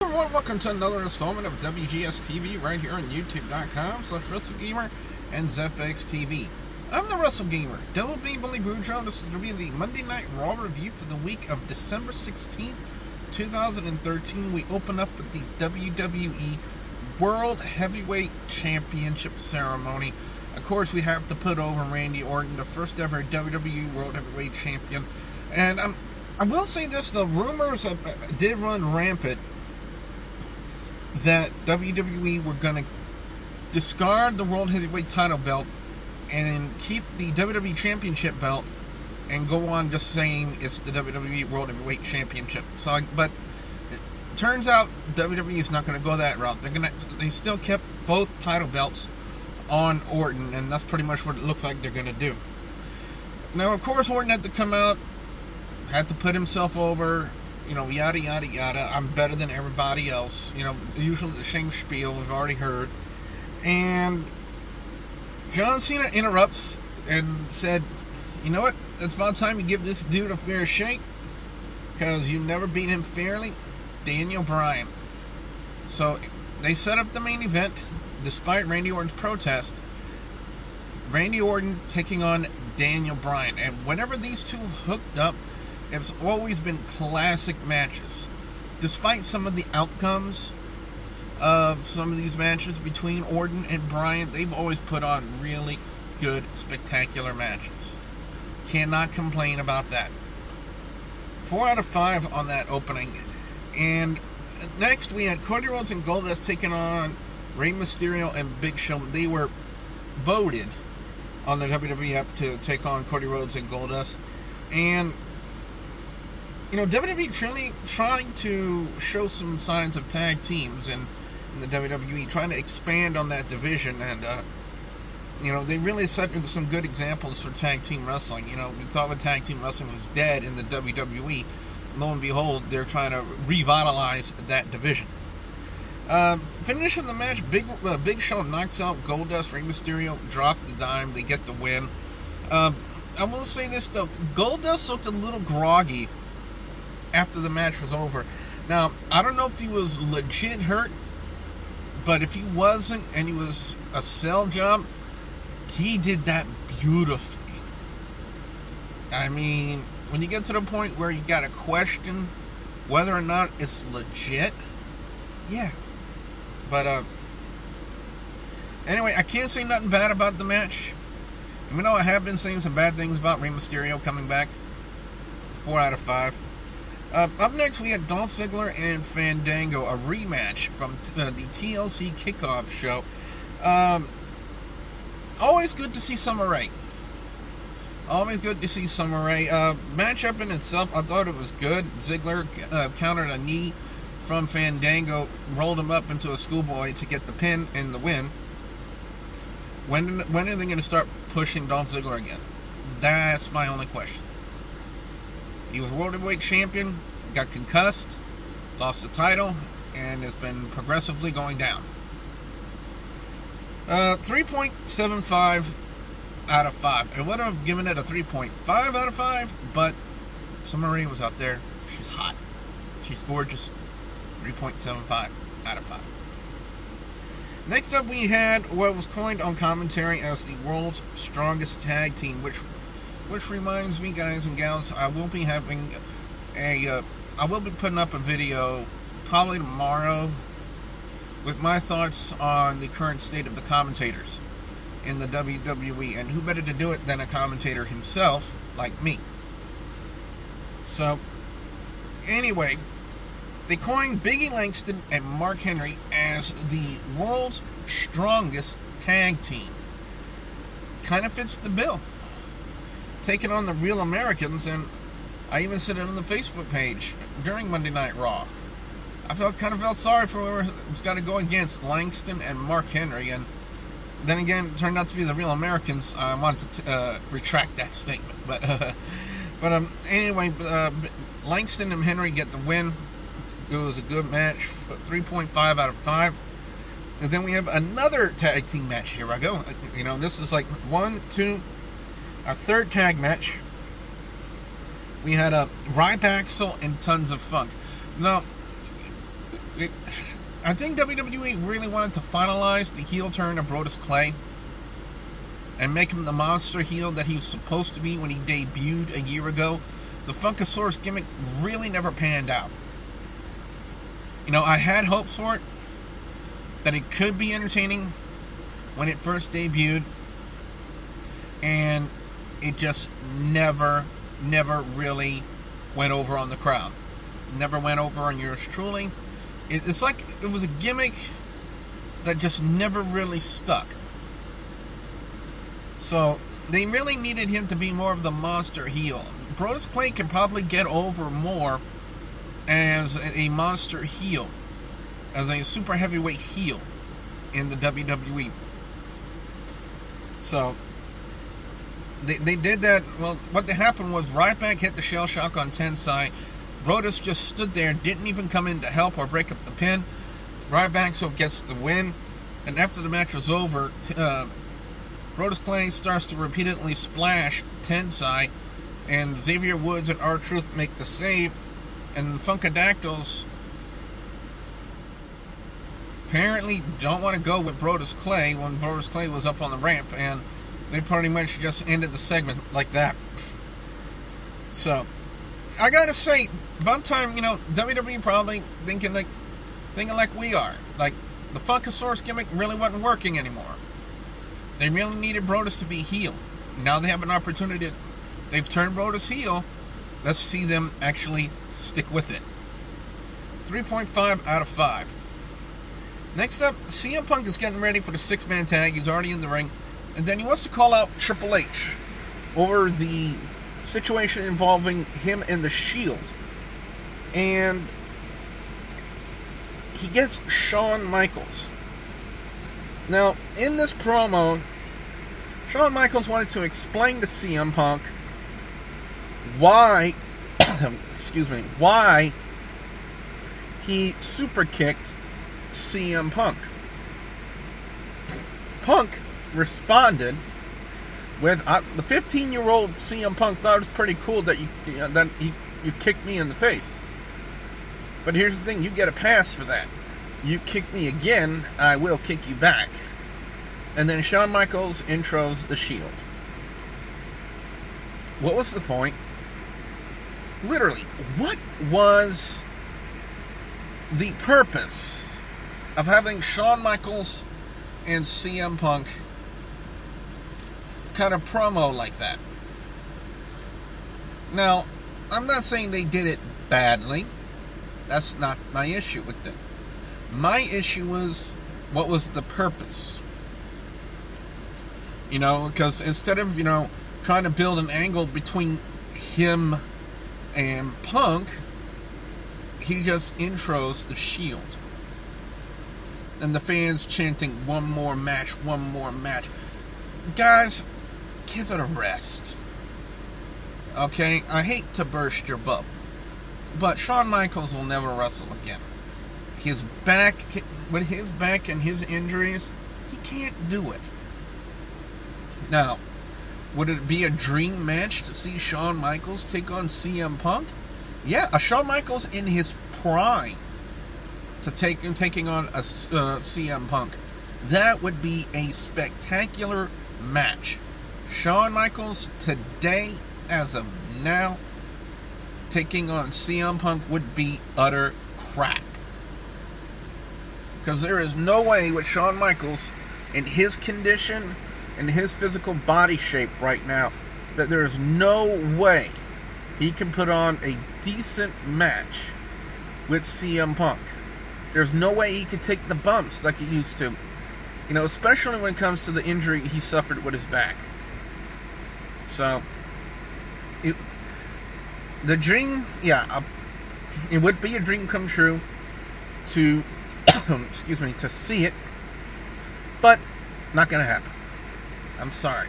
Everyone, welcome to another installment of WGS-TV right here on YouTube.com/WrestleGamer and ZFX-TV. I'm the WrestleGamer, Double B Billy Boudreaux. This is going to be the Monday Night Raw review for the week of December 16th, 2013. We open up with the WWE World Heavyweight Championship ceremony. Of course, we have to put over Randy Orton, the first ever WWE World Heavyweight Champion. And I will say this, the rumors did run rampant that WWE were going to discard the World Heavyweight title belt and keep the WWE Championship belt and go on just saying it's the WWE World Heavyweight Championship. But it turns out WWE is not going to go that route. They still kept both title belts on Orton, and that's pretty much what it looks like they're going to do. Now, of course, Orton had to come out, had to put himself over, yada, yada, yada. I'm better than everybody else. Usually the same spiel we've already heard. And John Cena interrupts and said, you know what? It's about time you give this dude a fair shake, because you never beat him fairly. Daniel Bryan. So they set up the main event, despite Randy Orton's protest. Randy Orton taking on Daniel Bryan. And whenever these two have hooked up, it's always been classic matches. Despite some of the outcomes of some of these matches between Orton and Bryan, they've always put on really good, spectacular matches. Cannot complain about that. 4 out of 5 on that opening. And next we had Cody Rhodes and Goldust taking on Rey Mysterio and Big Show. They were voted on the WWE app to take on Cody Rhodes and Goldust. And WWE really trying to show some signs of tag teams in the WWE, trying to expand on that division, and they really set some good examples for tag team wrestling. We thought that tag team wrestling was dead in the WWE. Lo and behold, they're trying to revitalize that division. Finishing the match, Big Show knocks out Goldust. Rey Mysterio drops the dime. They get the win. I will say this though, Goldust looked a little groggy after the match was over. Now, I don't know if he was legit hurt, but if he wasn't and he was a sell job, he did that beautifully. I mean, when you get to the point where you gotta question whether or not it's legit, yeah. But, anyway, I can't say nothing bad about the match. Even though I have been saying some bad things about Rey Mysterio coming back. 4 out of 5. Up next, we had Dolph Ziggler and Fandango, a rematch from the TLC kickoff show. Always good to see Summer Rae. Always good to see Summer Rae. Matchup in itself, I thought it was good. Ziggler countered a knee from Fandango, rolled him up into a schoolboy to get the pin and the win. When are they going to start pushing Dolph Ziggler again? That's my only question. He was World Heavyweight Champion, got concussed, lost the title, and has been progressively going down. 3.75 out of 5. I would have given it a 3.5 out of 5, but Summer Rae was out there. She's hot. She's gorgeous. 3.75 out of 5. Next up, we had what was coined on commentary as the world's strongest tag team, which reminds me, guys and gals, I will be putting up a video probably tomorrow with my thoughts on the current state of the commentators in the WWE, and who better to do it than a commentator himself, like me. So, anyway, they coined Biggie Langston and Mark Henry as the world's strongest tag team. Kind of fits the bill. Taking on the Real Americans, and I even said it on the Facebook page during Monday Night Raw. I kind of felt sorry for whoever was got to go against Langston and Mark Henry, and then again, it turned out to be the Real Americans. I wanted to retract that statement, but anyway, Langston and Henry get the win. It was a good match, 3.5 out of 5. And then we have another tag team match. Here I go. This is like 1, 2. Our third tag match. We had a Ryback and Tons of Funk. Now, I think WWE really wanted to finalize the heel turn of Brodus Clay and make him the monster heel that he was supposed to be when he debuted a year ago. The Funkasaurus gimmick really never panned out. You know, I had hopes for it, that it could be entertaining when it first debuted, and it just never really went over on the crowd. Never went over on yours truly. It's like it was a gimmick that just never really stuck. So they really needed him to be more of the monster heel. Brodus Clay can probably get over more as a monster heel, as a super heavyweight heel in the WWE. So they did that. Well, what happened was Ryback hit the shell shock on Tensai. Brodus just stood there, didn't even come in to help or break up the pin. Ryback so gets the win, and after the match was over, Brodus Clay starts to repeatedly splash Tensai, and Xavier Woods and R-Truth make the save, and the Funkadactyls apparently don't want to go with Brodus Clay when Brodus Clay was up on the ramp, and they pretty much just ended the segment like that. So I gotta say, about time, WWE probably thinking like we are. Like, the Funkasaurus gimmick really wasn't working anymore. They really needed Brodus to be heel. Now they have an opportunity. They've turned Brodus heel. Let's see them actually stick with it. 3.5 out of 5. Next up, CM Punk is getting ready for the 6-man tag. He's already in the ring. And then he wants to call out Triple H over the situation involving him and the Shield. And he gets Shawn Michaels. Now, in this promo, Shawn Michaels wanted to explain to CM Punk why why he super kicked CM Punk. Punk responded with, the 15-year-old CM Punk thought it was pretty cool that you kicked me in the face. But here's the thing, you get a pass for that. You kick me again, I will kick you back. And then Shawn Michaels intros the Shield. What was the point? Literally, what was the purpose of having Shawn Michaels and CM Punk kind of promo like that? Now, I'm not saying they did it badly. That's not my issue with it. My issue was, what was the purpose? Because instead of, trying to build an angle between him and Punk, he just intros the Shield. And the fans chanting, one more match, one more match. Guys, give it a rest. Okay? I hate to burst your bubble, but Shawn Michaels will never wrestle again. With his back and his injuries, he can't do it. Now, would it be a dream match to see Shawn Michaels take on CM Punk? Yeah, a Shawn Michaels in his prime taking on a CM Punk. That would be a spectacular match. Shawn Michaels today, as of now, taking on CM Punk would be utter crap. Because there is no way with Shawn Michaels in his condition, in his physical body shape right now, that there is no way he can put on a decent match with CM Punk. There's no way he could take the bumps like he used to. Especially when it comes to the injury he suffered with his back. So, the dream, it would be a dream come true to, to see it, but not going to happen. I'm sorry.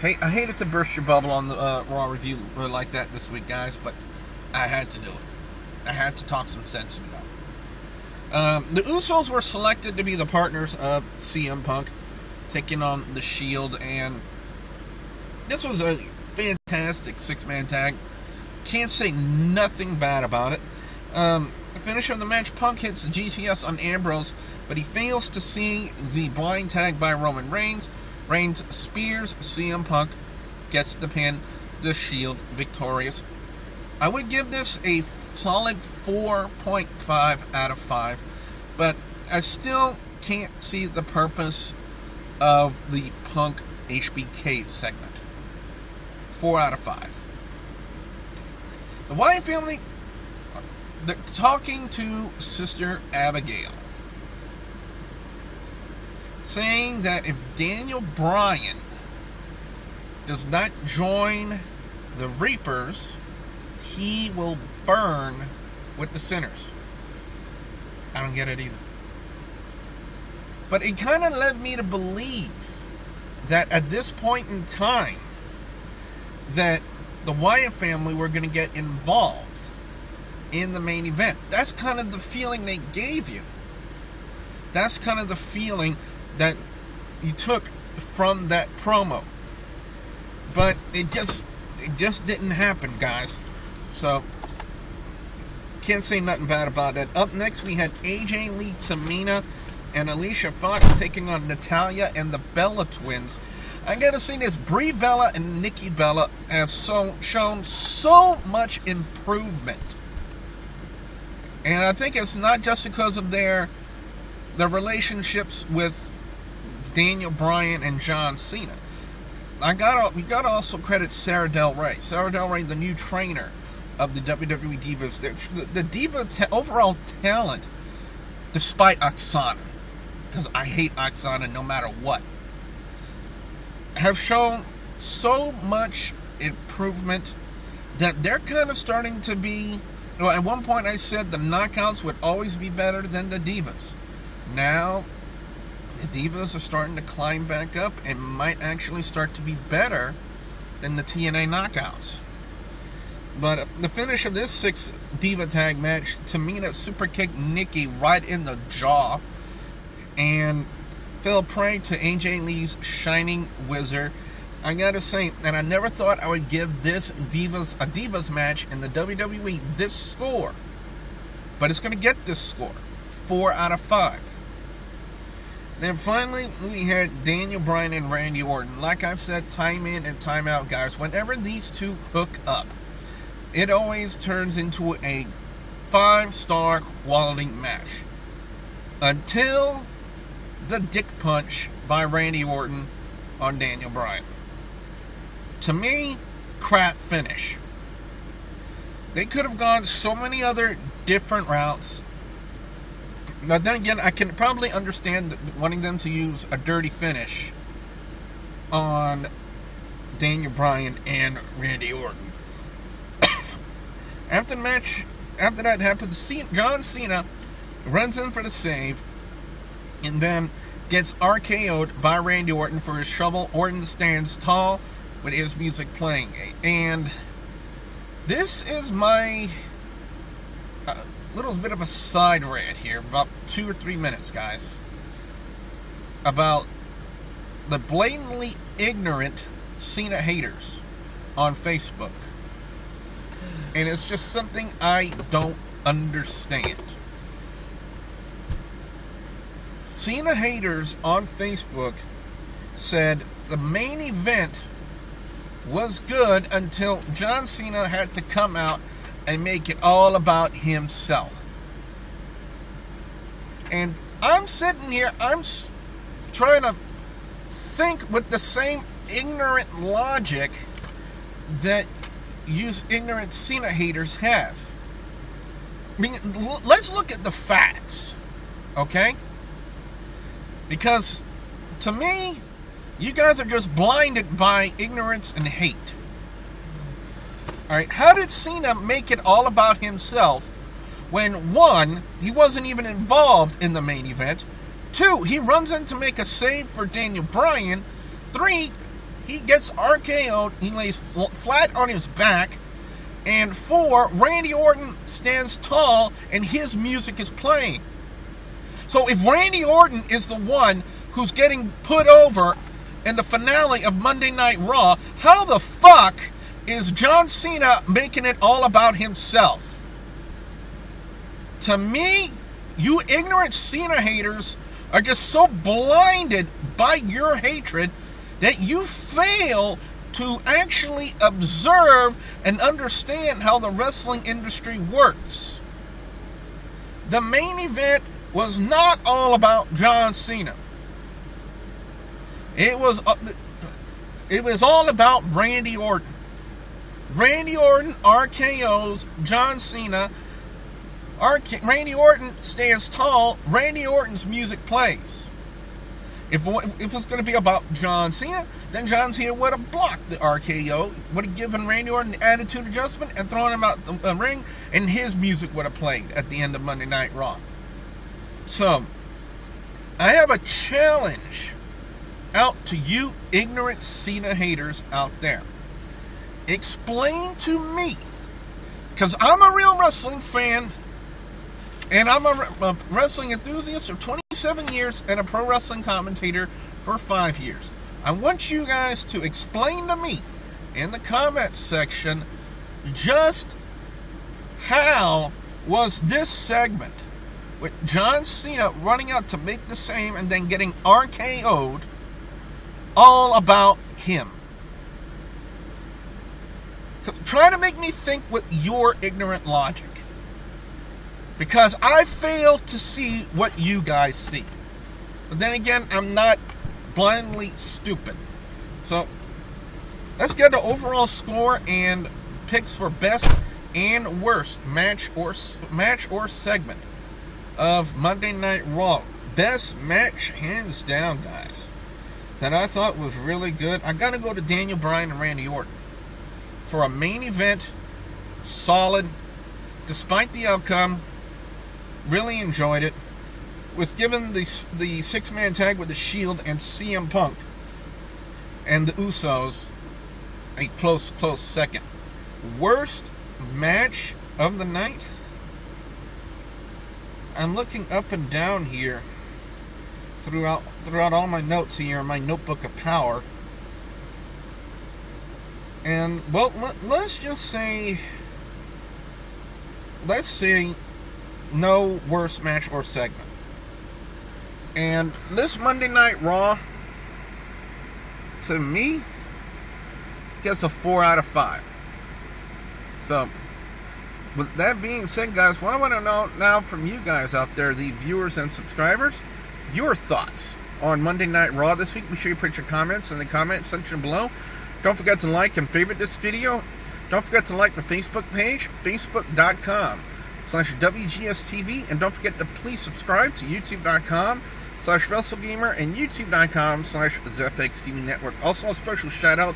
Hey, I hated to burst your bubble on the Raw review like that this week, guys, but I had to do it. I had to talk some sense into it. The Usos were selected to be the partners of CM Punk, taking on the Shield, and this was a fantastic 6-man tag. Can't say nothing bad about it. The finish of the match, Punk hits the GTS on Ambrose, but he fails to see the blind tag by Roman Reigns. Reigns spears CM Punk, gets the pin, the Shield victorious. I would give this a solid 4.5 out of 5, but I still can't see the purpose of the Punk HBK segment. 4 out of 5. The Wyatt family, they're talking to Sister Abigail, saying that if Daniel Bryan does not join the Reapers, he will burn with the sinners. I don't get it either. But it kind of led me to believe that at this point in time, that the Wyatt family were going to get involved in the main event. That's kind of the feeling they gave you. That's kind of the feeling that you took from that promo. But it just didn't happen, guys. So, can't say nothing bad about that. Up next, we had AJ Lee, Tamina, and Alicia Fox taking on Natalya and the Bella Twins. I gotta say this, Brie Bella and Nikki Bella have shown so much improvement. And I think it's not just because of their relationships with Daniel Bryan and John Cena. We gotta also credit Sarah Del Rey. Sarah Del Rey, the new trainer of the WWE Divas. The Divas' overall talent, despite Oksana, because I hate Oksana no matter what, have shown so much improvement that they're kind of starting to be... at one point I said the Knockouts would always be better than the Divas. Now, the Divas are starting to climb back up and might actually start to be better than the TNA Knockouts. But the finish of this 6 Diva tag match, Tamina superkicked Nikki right in the jaw and fell prey to AJ Lee's Shining Wizard. I gotta say, and I never thought I would give this a Divas match in the WWE this score, but it's gonna get this score, 4 out of 5. Then finally, we had Daniel Bryan and Randy Orton. Like I've said, time in and time out, guys, whenever these two hook up, it always turns into a 5-star quality match. Until the dick punch by Randy Orton on Daniel Bryan. To me, crap finish. They could have gone so many other different routes. But then again, I can probably understand wanting them to use a dirty finish on Daniel Bryan and Randy Orton. After that happens, John Cena runs in for the save and then gets RKO'd by Randy Orton for his trouble. Orton stands tall with his music playing. And this is my little bit of a side rant here, about 2 or 3 minutes, guys, about the blatantly ignorant Cena haters on Facebook. And it's just something I don't understand. Cena haters on Facebook said the main event was good until John Cena had to come out and make it all about himself. And I'm sitting here, I'm trying to think with the same ignorant logic that you ignorant Cena haters have. I mean, let's look at the facts, okay? Because, to me, you guys are just blinded by ignorance and hate. Alright, how did Cena make it all about himself when, 1, he wasn't even involved in the main event, 2, he runs in to make a save for Daniel Bryan, 3, he gets RKO'd, he lays flat on his back, and 4, Randy Orton stands tall and his music is playing. So if Randy Orton is the one who's getting put over in the finale of Monday Night Raw, how the fuck is John Cena making it all about himself? To me, you ignorant Cena haters are just so blinded by your hatred that you fail to actually observe and understand how the wrestling industry works. The main event was not all about John Cena. It was all about Randy Orton. Randy Orton RKO's John Cena. Randy Orton stands tall. Randy Orton's music plays. If it's going to be about John Cena, then John Cena would have blocked the RKO, would have given Randy Orton the attitude adjustment and thrown him out the ring, and his music would have played at the end of Monday Night Raw. So, I have a challenge out to you ignorant Cena haters out there. Explain to me, because I'm a real wrestling fan, and I'm a wrestling enthusiast for 27 years and a pro wrestling commentator for 5 years. I want you guys to explain to me in the comments section just how was this segment with John Cena running out to make the same and then getting RKO'd all about him. Try to make me think with your ignorant logic. Because I fail to see what you guys see. But then again, I'm not blindly stupid. So, let's get the overall score and picks for best and worst match or segment of Monday Night Raw. Best match, hands down, guys, that I thought was really good. I gotta go to Daniel Bryan and Randy Orton. For a main event, solid, despite the outcome. Really enjoyed it. With given the six-man tag with the Shield and CM Punk and the Usos a close second. Worst match of the night? I'm looking up and down here throughout all my notes here in my notebook of power. And, well, let's say no worst match or segment. And this Monday Night Raw, to me, gets a 4 out of 5. So, with that being said, guys, what I want to know now from you guys out there, the viewers and subscribers, your thoughts on Monday Night Raw this week. Be sure you put your comments in the comment section below. Don't forget to like and favorite this video. Don't forget to like the Facebook page, facebook.com/WGS-TV. And don't forget to please subscribe to youtube.com/WrestleGamer and youtube.com/ZFXTV Network. Also, a special shout out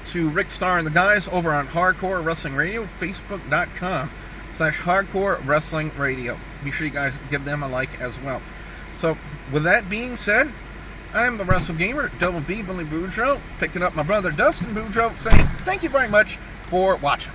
to Rick Starr and the guys over on Hardcore Wrestling Radio, facebook.com/Hardcore Wrestling Radio. Be sure you guys give them a like as well. So, with that being said, I am the Wrestle Gamer, Double B, Billy Boudreaux, picking up my brother Dustin Boudreaux, saying thank you very much for watching.